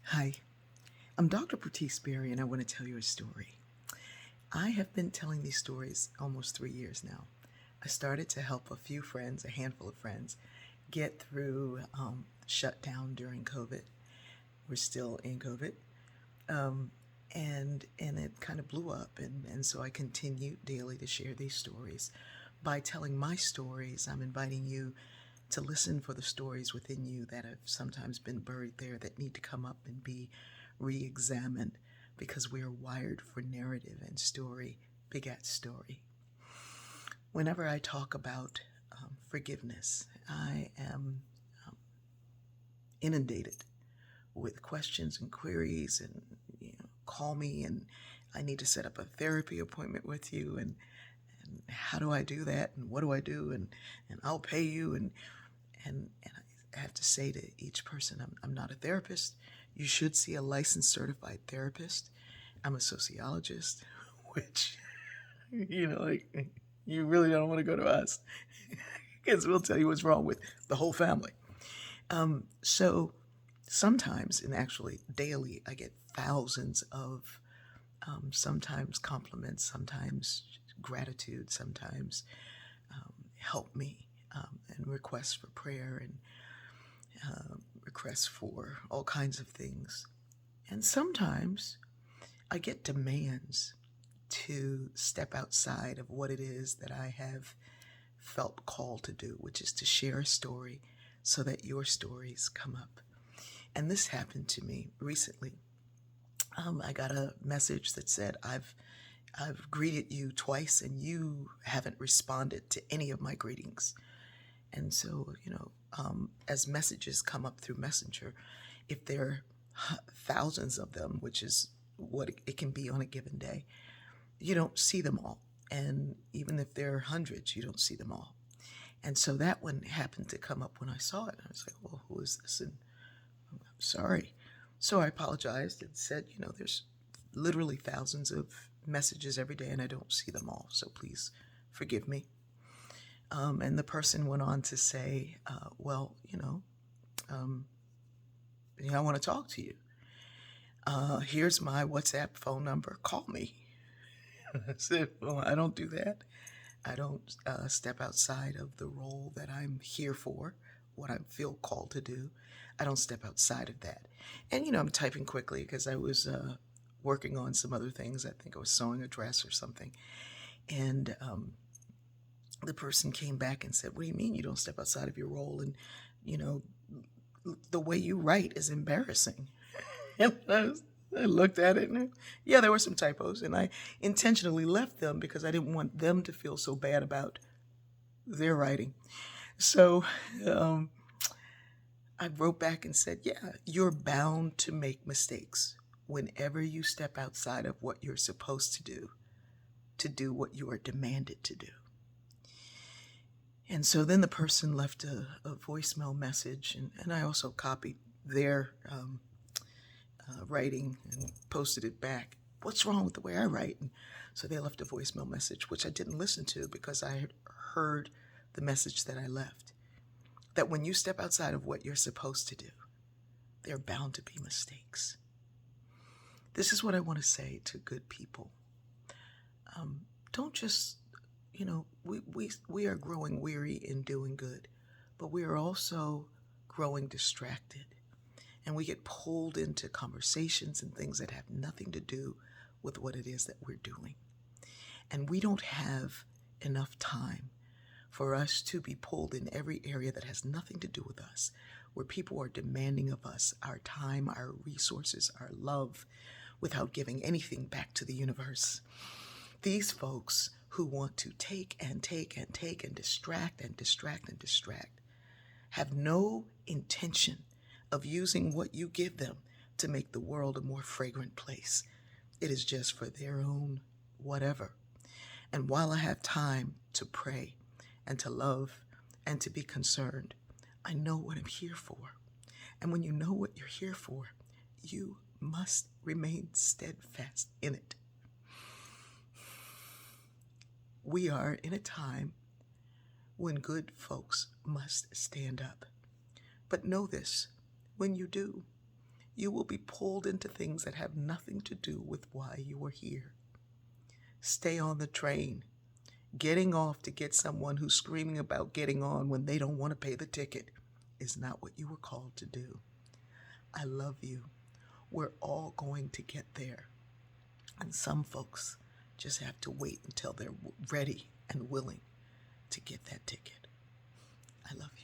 Hi, I'm Dr. Pratis Berry, and I want to tell you a story. I have been telling these stories almost 3 years now. I started to help a few friends, a handful of friends, get through shutdown during COVID. We're still in COVID, um, and it kind of blew up, and so I continued daily to share these stories. By telling my stories, I'm inviting you to listen for the stories within you that have sometimes been buried there that need to come up and be re examined because we are wired for narrative and story begets story. Whenever I talk about forgiveness, I am inundated with questions and queries and call me and I need to set up a therapy appointment with you and how do I do that and what do I do and I'll pay you and I have to say to each person, I'm not a therapist. You should see a licensed certified therapist. I'm a sociologist, which, like, you really don't want to go to us because we'll tell you what's wrong with the whole family. So sometimes, and actually daily, I get thousands of sometimes compliments, sometimes gratitude, sometimes help me, and requests for prayer and requests for all kinds of things. And sometimes I get demands to step outside of what it is that I have felt called to do, which is to share a story so that your stories come up. And this happened to me recently. I got a message that said, I've greeted you twice and you haven't responded to any of my greetings. And so, as messages come up through Messenger, if there are thousands of them, which is what it can be on a given day, you don't see them all. And even if there are hundreds, you don't see them all. And so that one happened to come up when I saw it. I was like, well, who is this? And I'm sorry. So I apologized and said, there's literally thousands of messages every day and I don't see them all. So please forgive me. And the person went on to say, um, I want to talk to you. Here's my WhatsApp phone number. Call me. I said, well, I don't do that. I don't step outside of the role that I'm here for, what I feel called to do. I don't step outside of that. And, I'm typing quickly because I was working on some other things. I think I was sewing a dress or something. And the person came back and said, what do you mean you don't step outside of your role? And, you know, the way you write is embarrassing. And I looked at it and yeah, there were some typos, and I intentionally left them because I didn't want them to feel so bad about their writing. So um, I wrote back and said, yeah, you're bound to make mistakes whenever you step outside of what you're supposed to do what you are demanded to do. And so then the person left a voicemail message, and I also copied their writing and posted it back. What's wrong with the way I write? And so they left a voicemail message, which I didn't listen to because I had heard the message that I left. That when you step outside of what you're supposed to do, there are bound to be mistakes. This is what I want to say to good people. Don't just, we are growing weary in doing good, but we are also growing distracted. And we get pulled into conversations and things that have nothing to do with what it is that we're doing. And we don't have enough time for us to be pulled in every area that has nothing to do with us, where people are demanding of us our time, our resources, our love, without giving anything back to the universe. These folks who want to take and take and take and distract and distract and distract have no intention of using what you give them to make the world a more fragrant place. It is just for their own whatever. And while I have time to pray and to love and to be concerned, I know what I'm here for. And when you know what you're here for, you must remain steadfast in it. We are in a time when good folks must stand up. But know this, when you do, You will be pulled into things that have nothing to do with why you are here. Stay on the train. Getting off to get someone who's screaming about getting on when they don't want to pay the ticket is not what you were called to do. I love you. We're all going to get there. And some folks just have to wait until they're ready and willing to get that ticket. I love you.